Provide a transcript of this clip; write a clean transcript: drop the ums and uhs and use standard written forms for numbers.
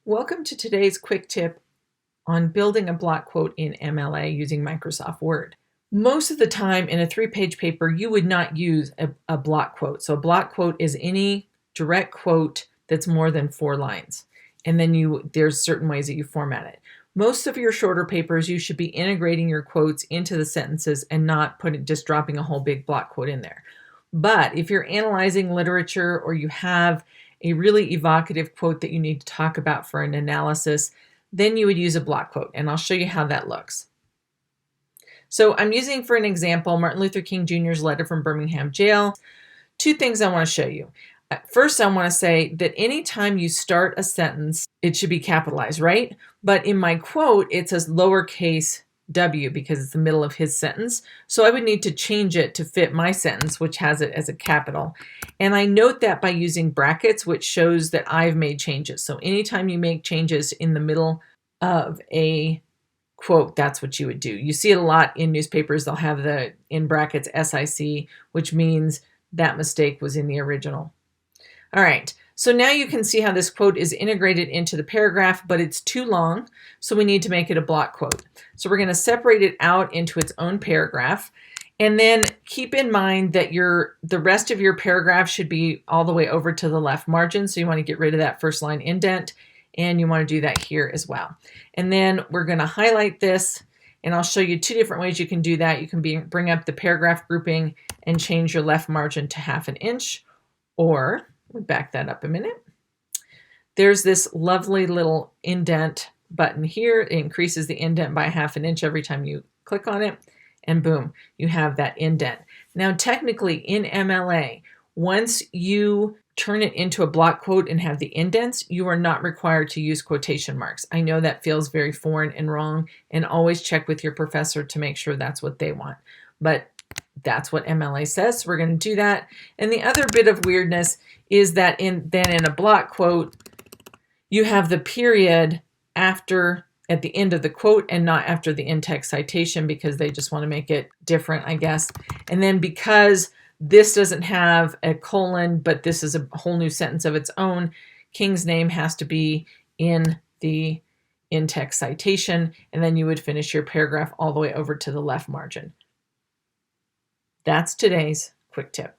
Welcome to today's quick tip on building a block quote in MLA using Microsoft Word. Most of the time in a 3-page paper, you would not use a block quote. So a block quote is any direct quote that's more than 4 lines. And then there's certain ways that you format it. Most of your shorter papers, you should be integrating your quotes into the sentences and not just dropping a whole big block quote in there. But if you're analyzing literature or you have a really evocative quote that you need to talk about for an analysis, then you would use a block quote, and I'll show you how that looks. So I'm using for an example Martin Luther King Jr.'s letter from Birmingham jail. 2 things I want to show you. First, I want to say that anytime you start a sentence, it should be capitalized, right? But in my quote, it says lowercase w because it's the middle of his sentence. So I would need to change it to fit my sentence, which has it as a capital. And I note that by using brackets, which shows that I've made changes. So anytime you make changes in the middle of a quote, that's what you would do. You see it a lot in newspapers. They'll have in brackets SIC, which means that mistake was in the original. All right. So now you can see how this quote is integrated into the paragraph, but it's too long, so we need to make it a block quote. So we're going to separate it out into its own paragraph, and then keep in mind that the rest of your paragraph should be all the way over to the left margin, so you want to get rid of that first line indent, and you want to do that here as well. And then we're going to highlight this, and I'll show you 2 different ways you can do that. You can bring up the paragraph grouping and change your left margin to 1/2 inch, or we'll back that up a minute. There's this lovely little indent button here. It increases the indent by 1/2 inch every time you click on it, and boom, you have that indent. Now, technically in MLA, once you turn it into a block quote and have the indents, you are not required to use quotation marks. I know that feels very foreign and wrong, and always check with your professor to make sure that's what they want. But that's what MLA says, so we're going to do that. And the other bit of weirdness is that in a block quote, you have the period at the end of the quote and not after the in-text citation, because they just want to make it different, I guess. And then because this doesn't have a colon, but this is a whole new sentence of its own, King's name has to be in the in-text citation, and then you would finish your paragraph all the way over to the left margin. That's today's quick tip.